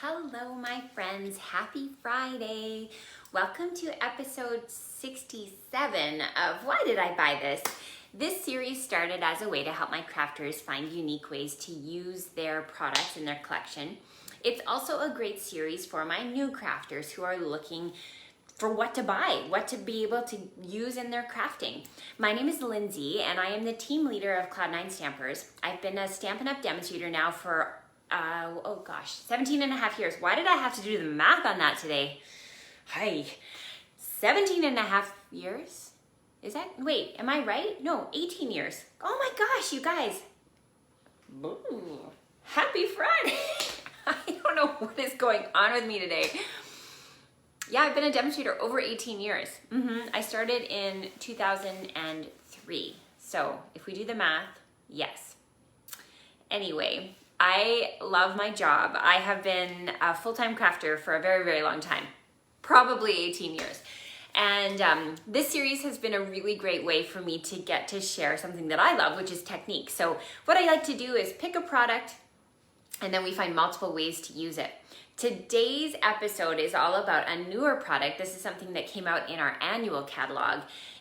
Hello, my friends. Happy Friday. Welcome to episode 67 of Why Did I Buy This? This series started as a way to help my crafters find unique ways to use their products in their collection. It's also a great series for my new crafters who are looking for what to buy, what to be able to use in their crafting. My name is Lindsay and I am the team leader of Cloud9 Stampers. I've been a Stampin' Up! Demonstrator now for 17 and a half years. Why did I have to do the math on that today? Hi, 17 and a half years? Is that, wait, am I right? No, 18 years. Oh my gosh, you guys. Ooh, happy Friday. I don't know what is going on with me today. Yeah, I've been a demonstrator over 18 years. I started in 2003. So if we do the math, yes. Anyway, I love my job. I have been a full-time crafter for a very, very long time, probably 18 years. And this series has been a really great way for me to get to share something that I love, which is technique. So what I like to do is pick a product and then we find multiple ways to use it. Today's episode is all about a newer product. This is something that came out in our annual catalog.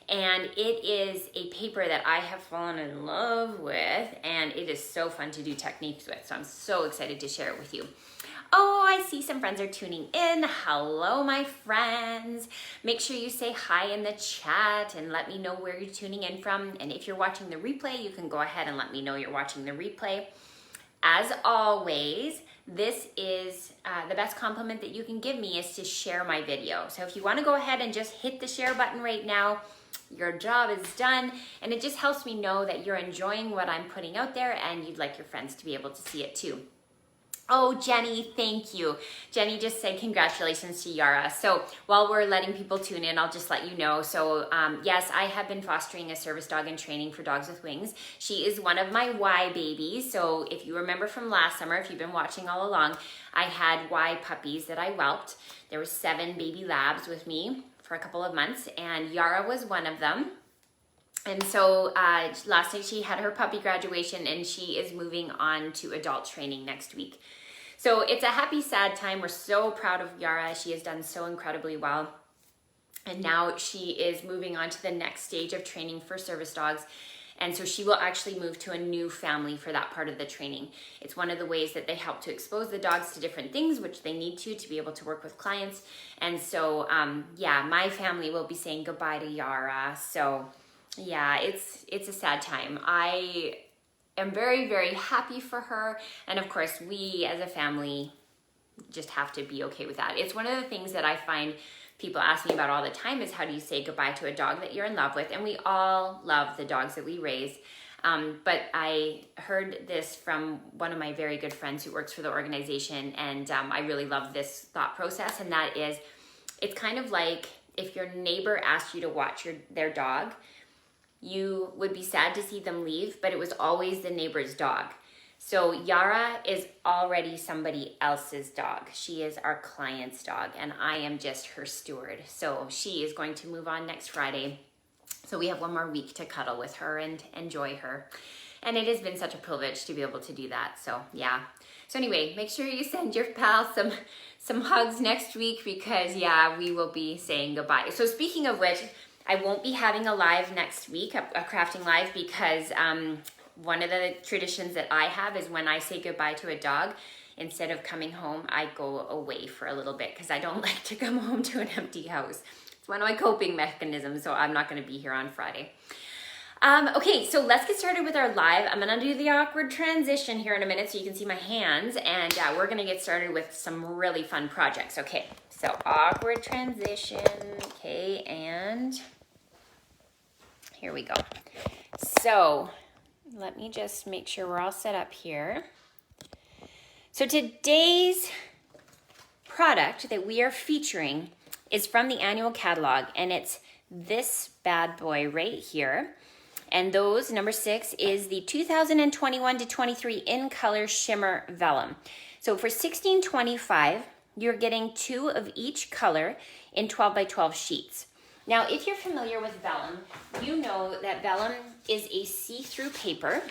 And it is a paper that I have fallen in love with, and it is so fun to do techniques with, so I'm so excited to share it with you. Oh, I see some friends are tuning in. Hello, my friends. Make sure you say hi in the chat and let me know where you're tuning in from. And if you're watching the replay, you can go ahead and let me know you're watching the replay. As always, this is the best compliment that you can give me is to share my video. So if you want to go ahead and just hit the share button right now, your job is done, and it just helps me know that you're enjoying what I'm putting out there and you'd like your friends to be able to see it too. Oh, Jenny, thank you. Jenny just said congratulations to Yara. So while we're letting people tune in, I'll just let you know. So yes, I have been fostering a service dog in training for Dogs with Wings. She is one of my Y babies. So if you remember from last summer, if you've been watching all along, I had Y puppies that I whelped. There were 7 baby labs with me for a couple of months, and Yara was one of them. And so last night she had her puppy graduation and she is moving on to adult training next week. So it's a happy, sad time. We're so proud of Yara. She has done so incredibly well. And now she is moving on to the next stage of training for service dogs. And so she will actually move to a new family for that part of the training. It's one of the ways that they help to expose the dogs to different things, which they need to be able to work with clients. And so, yeah, my family will be saying goodbye to Yara. So yeah, it's a sad time. I am very, very happy for her. And of course, we as a family just have to be okay with that. It's one of the things that I find people ask me about all the time is how do you say goodbye to a dog that you're in love with? And we all love the dogs that we raise. But I heard this from one of my very good friends who works for the organization. And I really love this thought process. And that is, it's kind of like if your neighbor asked you to watch their dog, you would be sad to see them leave, but it was always the neighbor's dog. So Yara is already somebody else's dog. She is our client's dog, and I am just her steward. So she is going to move on next Friday. So we have one more week to cuddle with her and enjoy her. And it has been such a privilege to be able to do that. So yeah. So anyway, make sure you send your pal some hugs next week because yeah, we will be saying goodbye. So speaking of which, I won't be having a live next week, a crafting live, because one of the traditions that I have is when I say goodbye to a dog, instead of coming home, I go away for a little bit because I don't like to come home to an empty house. It's one of my coping mechanisms, so I'm not going to be here on Friday. Okay, so let's get started with our live. I'm going to do the awkward transition here in a minute so you can see my hands, and we're going to get started with some really fun projects. Okay, so awkward transition. Okay, and here we go. So let me just make sure we're all set up here. So today's product that we are featuring is from the annual catalog, and it's this bad boy right here. And those, number 6, is the 2021 to 23 In Color Shimmer Vellum. So for $16.25, you're getting 2 of each color in 12 by 12 sheets. Now, if you're familiar with vellum, you know that vellum is a see-through paper,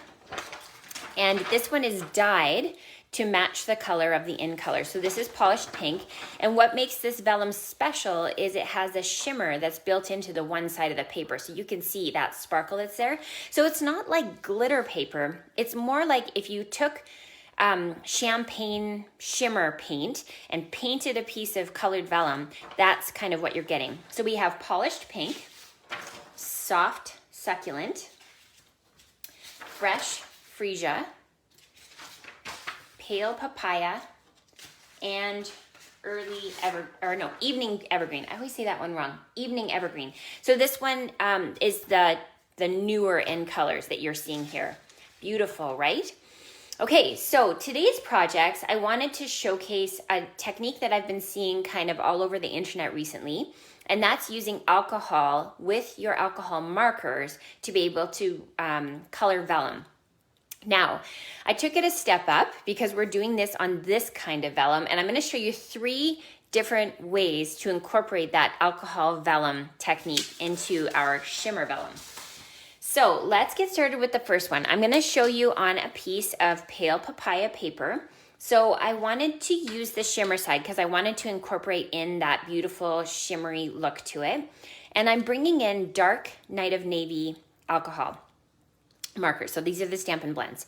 and this one is dyed to match the color of the In Color. So this is polished pink, and what makes this vellum special is it has a shimmer that's built into the one side of the paper, so you can see that sparkle that's there. So it's not like glitter paper, it's more like if you took champagne shimmer paint and painted a piece of colored vellum, that's kind of what you're getting. So we have polished pink, soft succulent, fresh freesia, pale papaya, and evening evergreen. I always say that one wrong. Evening evergreen. So this one is the newer In Colors that you're seeing here. Beautiful, right? Okay, so today's projects, I wanted to showcase a technique that I've been seeing kind of all over the internet recently, and that's using alcohol with your alcohol markers to be able to color vellum. Now, I took it a step up because we're doing this on this kind of vellum, and I'm going to show you 3 different ways to incorporate that alcohol vellum technique into our shimmer vellum. So let's get started with the first one. I'm going to show you on a piece of pale papaya paper. So I wanted to use the shimmer side because I wanted to incorporate in that beautiful shimmery look to it. And I'm bringing in dark Night of Navy alcohol markers. So these are the Stampin' Blends.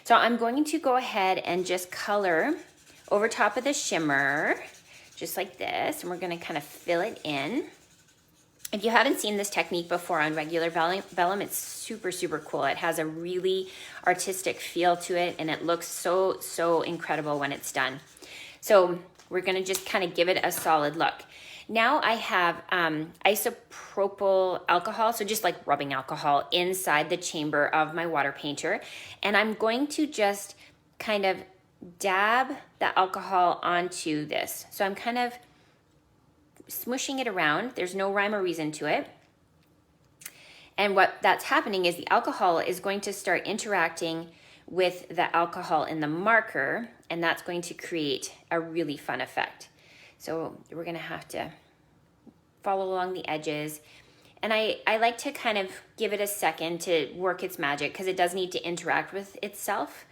So I'm going to go ahead and just color over top of the shimmer, just like this. And we're going to kind of fill it in. If you haven't seen this technique before on regular vellum, it's super, super cool. It has a really artistic feel to it, and it looks so, so incredible when it's done. So we're going to just kind of give it a solid look. Now I have isopropyl alcohol, so just like rubbing alcohol inside the chamber of my water painter. And I'm going to just kind of dab the alcohol onto this. So I'm kind of smushing it around. There's no rhyme or reason to it. And what that's happening is the alcohol is going to start interacting with the alcohol in the marker, and that's going to create a really fun effect. So we're going to have to follow along the edges. And I like to kind of give it a second to work its magic because it does need to interact with itself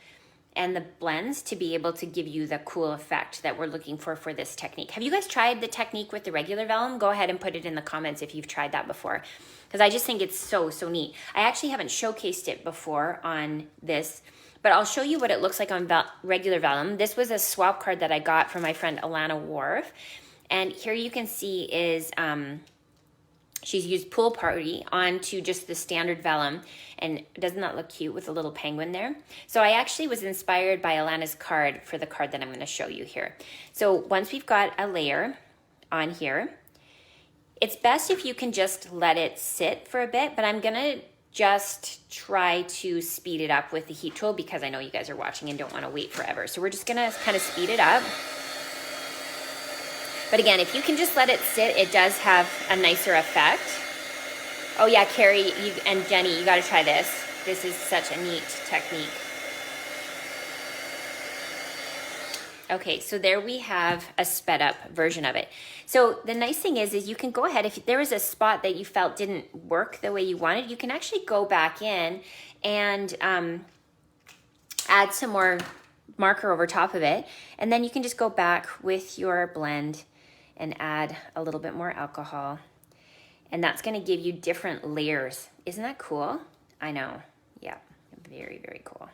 and the blends to be able to give you the cool effect that we're looking for this technique. Have you guys tried the technique with the regular vellum? Go ahead and put it in the comments if you've tried that before, because I just think it's so, so neat. I actually haven't showcased it before on this, but I'll show you what it looks like on regular vellum. This was a swap card that I got from my friend Alana Wharf. And here you can see is she's used Pool Party onto just the standard vellum. And doesn't that look cute with a little penguin there? So I actually was inspired by Alana's card for the card that I'm going to show you here. So once we've got a layer on here, it's best if you can just let it sit for a bit, but I'm going to just try to speed it up with the heat tool because I know you guys are watching and don't want to wait forever. So we're just going to kind of speed it up. But again, if you can just let it sit, it does have a nicer effect. Oh yeah, Carrie and Jenny, you got to try this. This is such a neat technique. Okay, so there we have a sped up version of it. So the nice thing is you can go ahead, if there was a spot that you felt didn't work the way you wanted, you can actually go back in and add some more marker over top of it. And then you can just go back with your blend and add a little bit more alcohol. And that's going to give you different layers. Isn't that cool? I know. Yeah, very, very cool.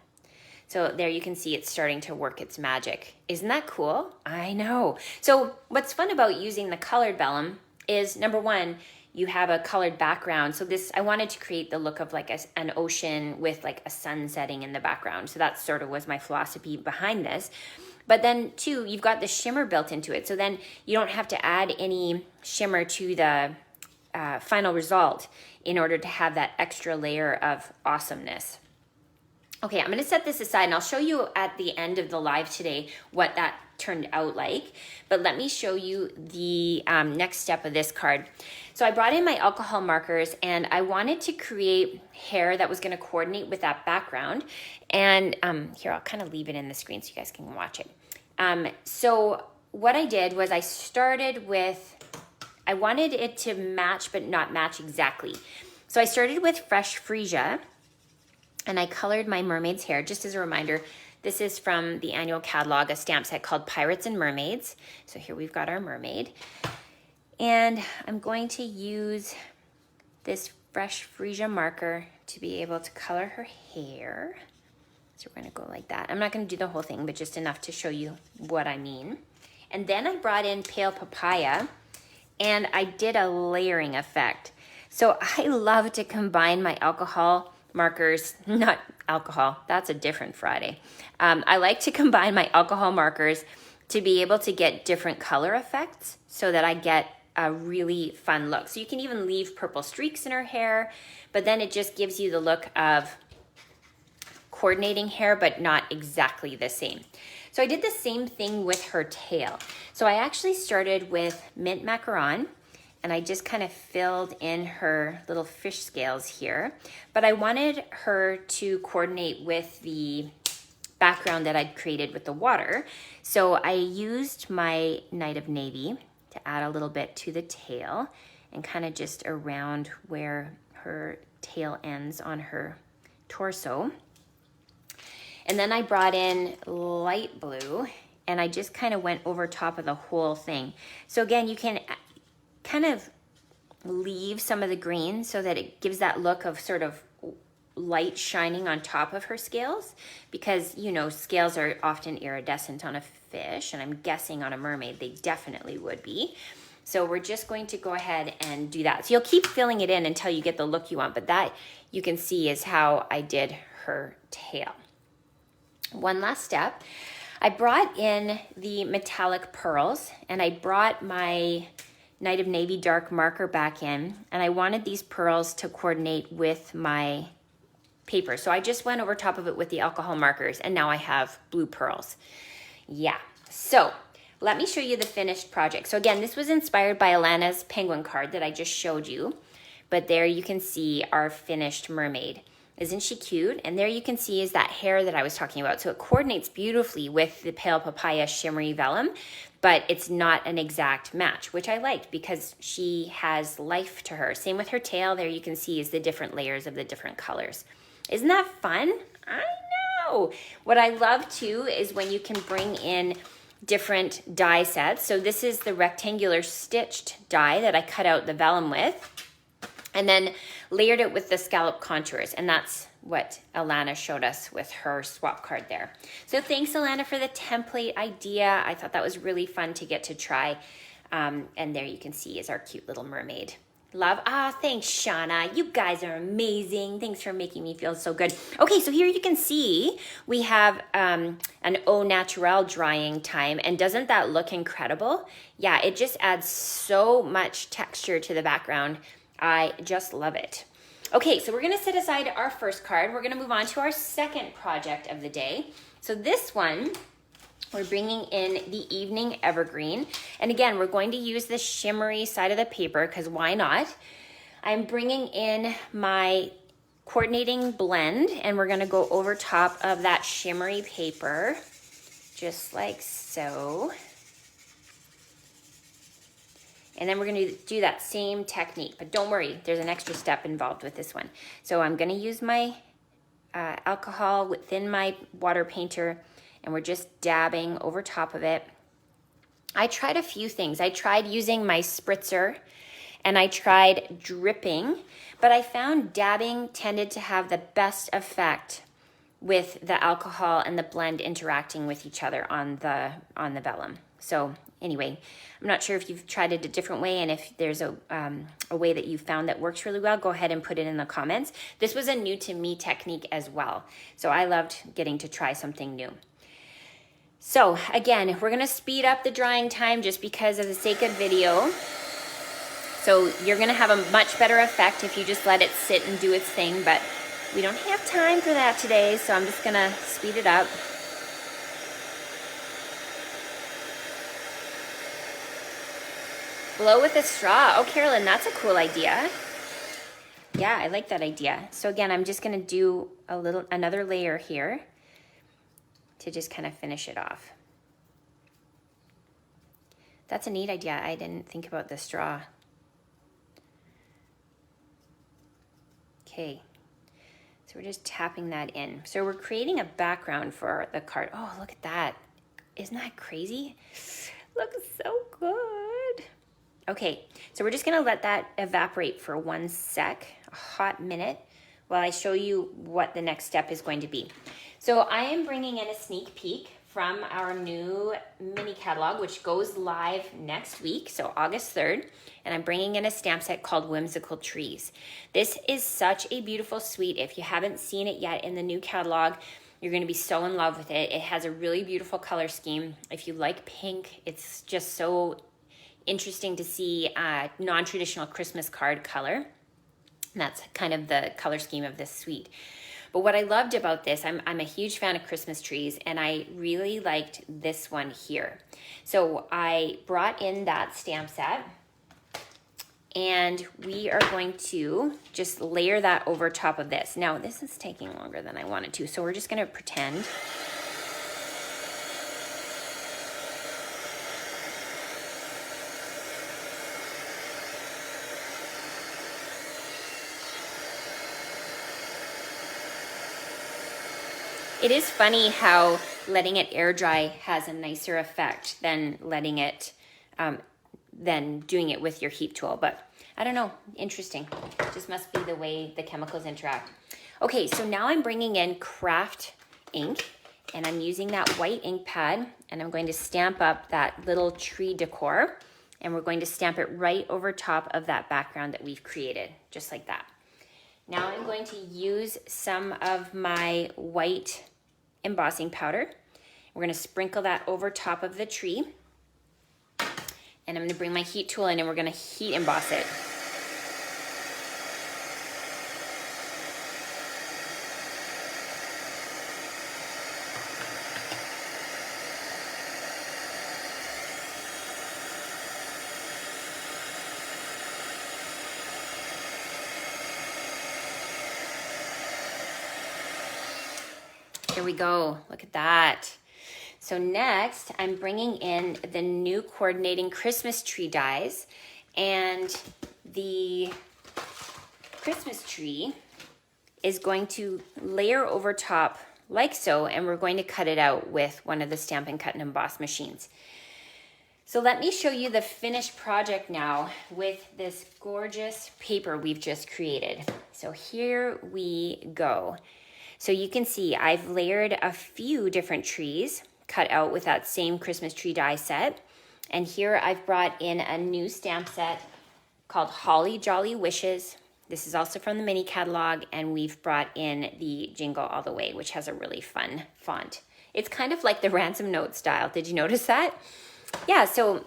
So there you can see it's starting to work its magic. Isn't that cool? I know. So what's fun about using the colored vellum is, number one, you have a colored background. So this, I wanted to create the look of like an ocean with like a sun setting in the background. So that sort of was my philosophy behind this. But then two, you've got the shimmer built into it. So then you don't have to add any shimmer to the final result in order to have that extra layer of awesomeness. Okay, I'm going to set this aside and I'll show you at the end of the live today what that turned out like. But let me show you the next step of this card. So I brought in my alcohol markers and I wanted to create hair that was going to coordinate with that background. And here, I'll kind of leave it in the screen so you guys can watch it. So what I did was I started with, I wanted it to match but not match exactly. So I started with fresh freesia. And I colored my mermaid's hair. Just as a reminder, This is from the annual catalog, a stamp set called Pirates and Mermaids. So here we've got our mermaid. And I'm going to use this fresh freesia marker to be able to color her hair. So we're gonna go like that. I'm not gonna do the whole thing, but just enough to show you what I mean. And then I brought in pale papaya and I did a layering effect. So I love to combine my alcohol markers, not alcohol, that's a different Friday. I like to combine my alcohol markers to be able to get different color effects so that I get a really fun look. So you can even leave purple streaks in her hair, but then it just gives you the look of coordinating hair, but not exactly the same. So I did the same thing with her tail. So I actually started with mint macaron and I just kind of filled in her little fish scales here, but I wanted her to coordinate with the background that I'd created with the water. So I used my Night of Navy to add a little bit to the tail and kind of just around where her tail ends on her torso. And then I brought in light blue and I just kind of went over top of the whole thing. So again, you can kind of leave some of the green so that it gives that look of sort of light shining on top of her scales, because you know scales are often iridescent on a fish, and I'm guessing on a mermaid they definitely would be. So we're just going to go ahead and do that. So you'll keep filling it in until you get the look you want, but that you can see is how I did her tail. One last step, I brought in the metallic pearls and I brought my Night of Navy dark marker back in, and I wanted these pearls to coordinate with my paper. So I just went over top of it with the alcohol markers and now I have blue pearls. Yeah, so let me show you the finished project. So again, this was inspired by Alana's penguin card that I just showed you, but there you can see our finished mermaid. Isn't she cute? And there you can see is that hair that I was talking about. So it coordinates beautifully with the pale papaya shimmery vellum, but it's not an exact match, which I liked because she has life to her. Same with her tail. There you can see is the different layers of the different colors. Isn't that fun? I know. What I love too is when you can bring in different die sets. So this is the rectangular stitched die that I cut out the vellum with, and then layered it with the scallop contours. And that's what Alana showed us with her swap card there. So thanks, Alana, for the template idea. I thought that was really fun to get to try. And there you can see is our cute little mermaid. Love. Thanks, Shauna. You guys are amazing. Thanks for making me feel so good. Okay, so here you can see we have an au naturel drying time. And doesn't that look incredible? Yeah, it just adds so much texture to the background. I just love it. Okay, so we're gonna set aside our first card. We're gonna move on to our second project of the day. So this one, we're bringing in the Evening Evergreen. And again, we're going to use the shimmery side of the paper because why not? I'm bringing in my coordinating blend and we're gonna go over top of that shimmery paper, just like so. And then we're gonna do that same technique, but don't worry, there's an extra step involved with this one. So I'm gonna use my alcohol within my water painter and we're just dabbing over top of it. I tried a few things. I tried using my spritzer and I tried dripping, but I found dabbing tended to have the best effect with the alcohol and the blend interacting with each other on the vellum. So anyway, I'm not sure if you've tried it a different way, and if there's a way that you found that works really well, go ahead and put it in the comments. This was a new to me technique as well, so I loved getting to try something new. So again, we're gonna speed up the drying time just because of the sake of video. So you're gonna have a much better effect if you just let it sit and do its thing, but we don't have time for that today, so I'm just gonna speed it up. Blow with a straw. Oh, Carolyn, that's a cool idea. Yeah, I like that idea. So again, I'm just gonna do another layer here to just kind of finish it off. That's a neat idea. I didn't think about the straw. Okay, So we're just tapping that in. So we're creating a background for the card. Oh, look at that. Isn't that crazy? Looks so good. Okay, so we're just gonna let that evaporate for 1 sec, a hot minute, while I show you what the next step is going to be. So I am bringing in a sneak peek from our new mini catalog, which goes live next week, so August 3rd, and I'm bringing in a stamp set called Whimsical Trees. This is such a beautiful suite. If you haven't seen it yet in the new catalog, you're gonna be so in love with it. It has a really beautiful color scheme. If you like pink, it's just so interesting to see non-traditional Christmas card color. And that's kind of the color scheme of this suite. But what I loved about this, I'm a huge fan of Christmas trees, and I really liked this one here. So I brought in that stamp set, and we are going to just layer that over top of this. Now, this is taking longer than I wanted to, so we're just gonna pretend. It is funny how letting it air dry has a nicer effect than letting it, than doing it with your heat tool. But I don't know, interesting. It just must be the way the chemicals interact. Okay, so now I'm bringing in craft ink, and I'm using that white ink pad, and I'm going to stamp up that little tree decor, and we're going to stamp it right over top of that background that we've created, just like that. Now I'm going to use some of my white embossing powder. We're going to sprinkle that over top of the tree. And I'm going to bring my heat tool in, and we're going to heat emboss it. Here we go, look at that. So next, I'm bringing in the new coordinating Christmas tree dies, and the Christmas tree is going to layer over top like so, and we're going to cut it out with one of the Stampin' Cut and Emboss machines. So let me show you the finished project now with this gorgeous paper we've just created. So here we go. So you can see I've layered a few different trees cut out with that same Christmas tree die set. And here I've brought in a new stamp set called Holly Jolly Wishes. This is also from the mini catalog, and we've brought in the Jingle All the Way, which has a really fun font. It's kind of like the ransom note style. Did you notice that? Yeah, so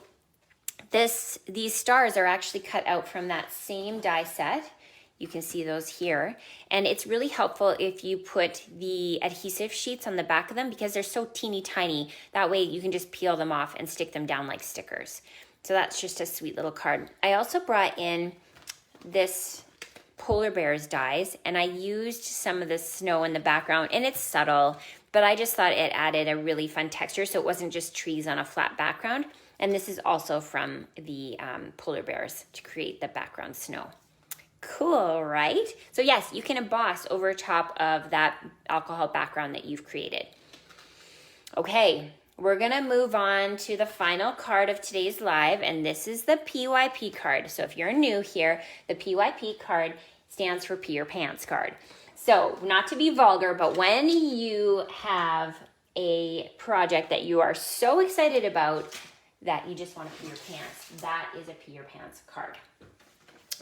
these stars are actually cut out from that same die set. You can see those here. And it's really helpful if you put the adhesive sheets on the back of them because they're so teeny tiny. That way you can just peel them off and stick them down like stickers. So that's just a sweet little card. I also brought in this polar bears dies, and I used some of the snow in the background, and it's subtle, but I just thought it added a really fun texture so it wasn't just trees on a flat background. And this is also from the polar bears to create the background snow. Cool, right? So yes, you can emboss over top of that alcohol background that you've created. Okay, we're gonna move on to the final card of today's live, and this is the PYP card. So if you're new here, the PYP card stands for Pee Your Pants card. So not to be vulgar, but when you have a project that you are so excited about that you just want to pee your pants, that is a Pee Your Pants card.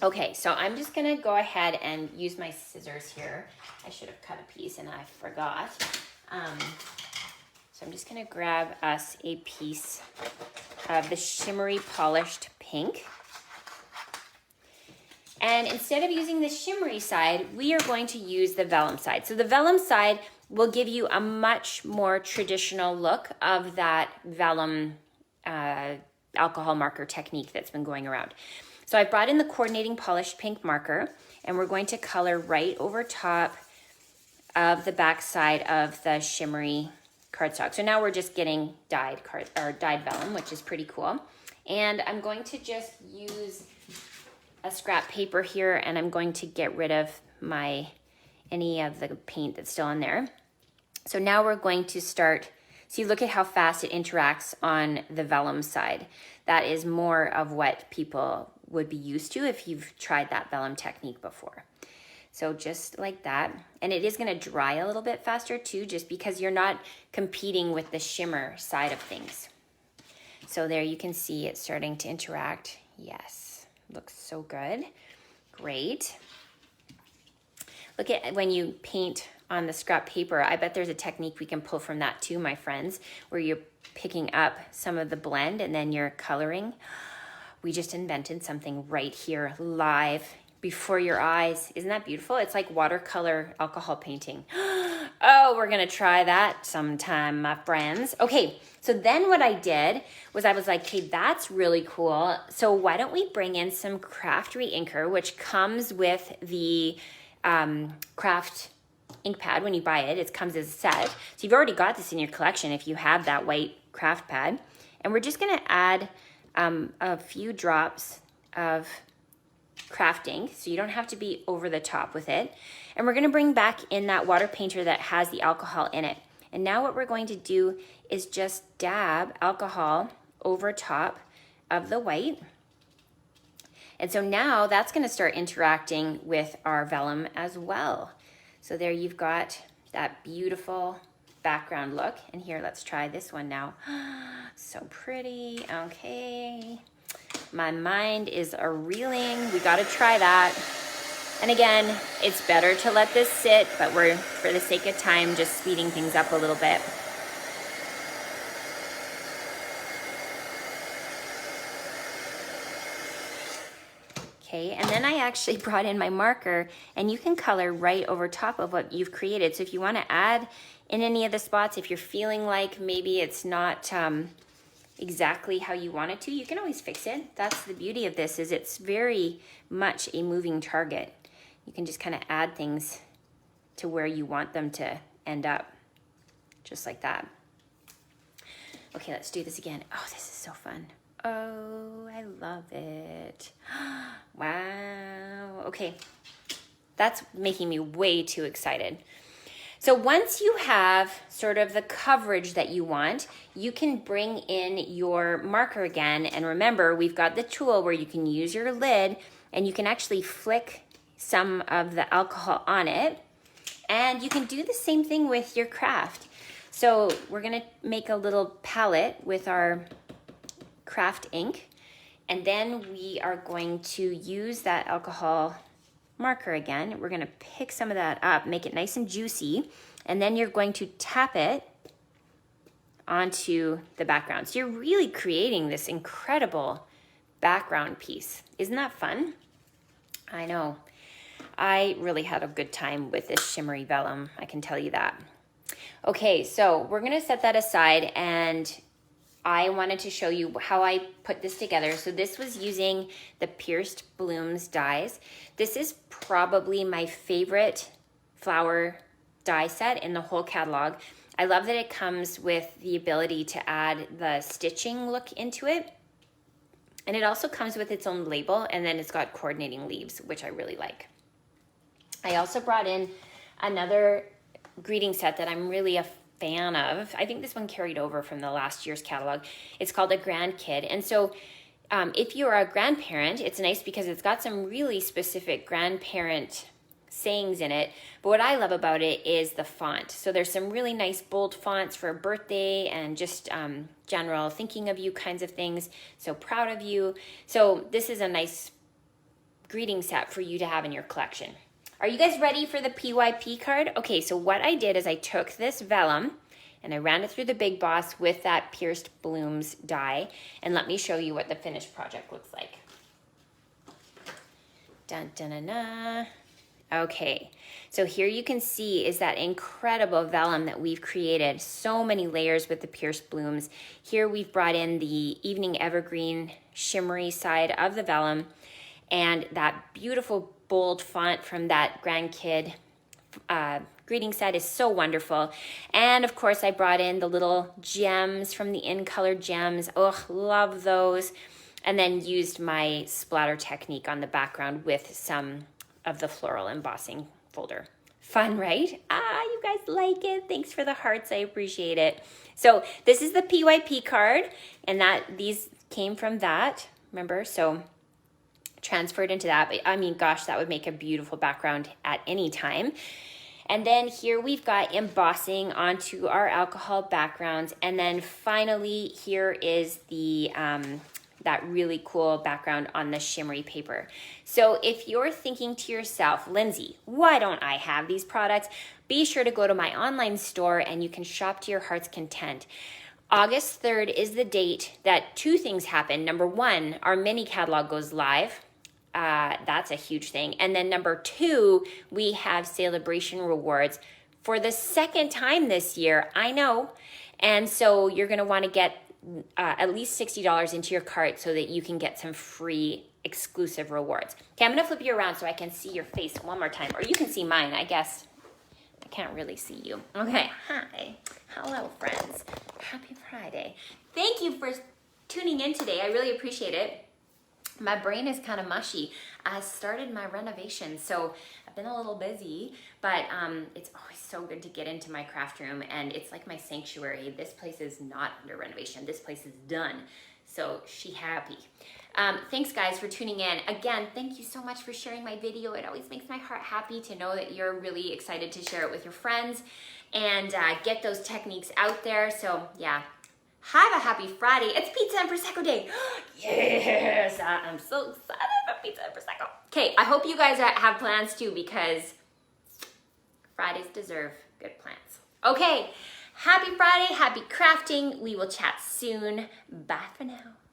Okay, so I'm just gonna go ahead and use my scissors here. I should have cut a piece and I forgot. So I'm just gonna grab us a piece of the shimmery polished pink. And instead of using the shimmery side, we are going to use the vellum side. So the vellum side will give you a much more traditional look of that vellum alcohol marker technique that's been going around. So I brought in the coordinating polished pink marker, and we're going to color right over top of the back side of the shimmery cardstock. So now we're just getting dyed vellum, which is pretty cool. And I'm going to just use a scrap paper here, and I'm going to get rid of my any of the paint that's still in there. So now we're going to start, see, look at how fast it interacts on the vellum side. That is more of what people would be used to if you've tried that vellum technique before. So just like that. And it is gonna dry a little bit faster too, just because you're not competing with the shimmer side of things. So there you can see it's starting to interact. Yes, looks so good. Great. Look at when you paint on the scrap paper, I bet there's a technique we can pull from that too, my friends, where you're picking up some of the blend and then you're coloring. We just invented something right here, live, before your eyes. Isn't that beautiful? It's like watercolor alcohol painting. Oh, we're gonna try that sometime, my friends. Okay, so then what I did was I was like, hey, that's really cool. So why don't we bring in some craft re-inker, which comes with the craft ink pad when you buy it. It comes as a set. So you've already got this in your collection if you have that white craft pad. And we're just gonna add a few drops of craft ink, so you don't have to be over the top with it. And we're gonna bring back in that water painter that has the alcohol in it. And now what we're going to do is just dab alcohol over top of the white. And so now that's gonna start interacting with our vellum as well. So there you've got that beautiful background look. And here, let's try this one now. So pretty, okay. My mind is a-reeling. We gotta try that. And again, it's better to let this sit, but we're, for the sake of time, just speeding things up a little bit. Okay, and then I actually brought in my marker, and you can color right over top of what you've created. So if you wanna add in any of the spots, if you're feeling like maybe it's not exactly how you want it to, you can always fix it. That's the beauty of this, is it's very much a moving target. You can just kind of add things to where you want them to end up, just like that. Okay, let's do this again. Oh, this is so fun. Oh, I love it. Wow. Okay, that's making me way too excited. So once you have sort of the coverage that you want, you can bring in your marker again. And remember, we've got the tool where you can use your lid and you can actually flick some of the alcohol on it. And you can do the same thing with your craft. So we're gonna make a little palette with our craft ink. And then we are going to use that alcohol marker again. We're gonna pick some of that up, make it nice and juicy, and then you're going to tap it onto the background. So you're really creating this incredible background piece. Isn't that fun? I know. I really had a good time with this shimmery vellum, I can tell you that. Okay, so we're gonna set that aside, and I wanted to show you how I put this together. So this was using the Pierced Blooms dies. This is probably my favorite flower die set in the whole catalog. I love that it comes with the ability to add the stitching look into it. And it also comes with its own label, and then it's got coordinating leaves, which I really like. I also brought in another greeting set that I'm really a fan of. I think this one carried over from the last year's catalog. It's called a Grandkid. And so if you're a grandparent, it's nice because it's got some really specific grandparent sayings in it. But what I love about it is the font. So there's some really nice bold fonts for a birthday and just general thinking of you kinds of things. So proud of you. So this is a nice greeting set for you to have in your collection. Are you guys ready for the PYP card? Okay, so what I did is I took this vellum and I ran it through the Big Boss with that Pierced Blooms die. And let me show you what the finished project looks like. Dun, dun, dun, dun. Okay, so here you can see is that incredible vellum that we've created. So many layers with the Pierced Blooms. Here we've brought in the Evening Evergreen shimmery side of the vellum and that beautiful bold font from that Grandkid greeting set is so wonderful. And of course I brought in the little gems from the In Color Gems. Oh, love those. And then used my splatter technique on the background with some of the floral embossing folder. Fun, right? You guys like it. Thanks for the hearts. I appreciate it. So this is the PYP card, and these came from that, remember? So transferred into that. But I mean, gosh, that would make a beautiful background at any time. And then here we've got embossing onto our alcohol backgrounds. And then finally, here is the that really cool background on the shimmery paper. So if you're thinking to yourself, Lindsay, why don't I have these products? Be sure to go to my online store and you can shop to your heart's content. August 3rd is the date that 2 things happen. Number 1, our mini catalog goes live. That's a huge thing. And then number 2, we have celebration rewards for the 2nd time this year. I know. And so you're going to want to get at least $60 into your cart so that you can get some free exclusive rewards. Okay, I'm going to flip you around so I can see your face one more time. Or you can see mine, I guess. I can't really see you. Okay, hi. Hello, friends. Happy Friday. Thank you for tuning in today. I really appreciate it. My brain is kind of mushy. I started my renovation, so I've been a little busy, but it's always so good to get into my craft room, and it's like my sanctuary. This place is not under renovation. This place is done, so she happy. Thanks, guys, for tuning in. Again, thank you so much for sharing my video. It always makes my heart happy to know that you're really excited to share it with your friends and get those techniques out there. So, yeah. Have a happy Friday. It's Pizza and Prosecco Day. Yes, I'm so excited for Pizza and Prosecco. Okay, I hope you guys have plans too, because Fridays deserve good plans. Okay, happy Friday, happy crafting. We will chat soon. Bye for now.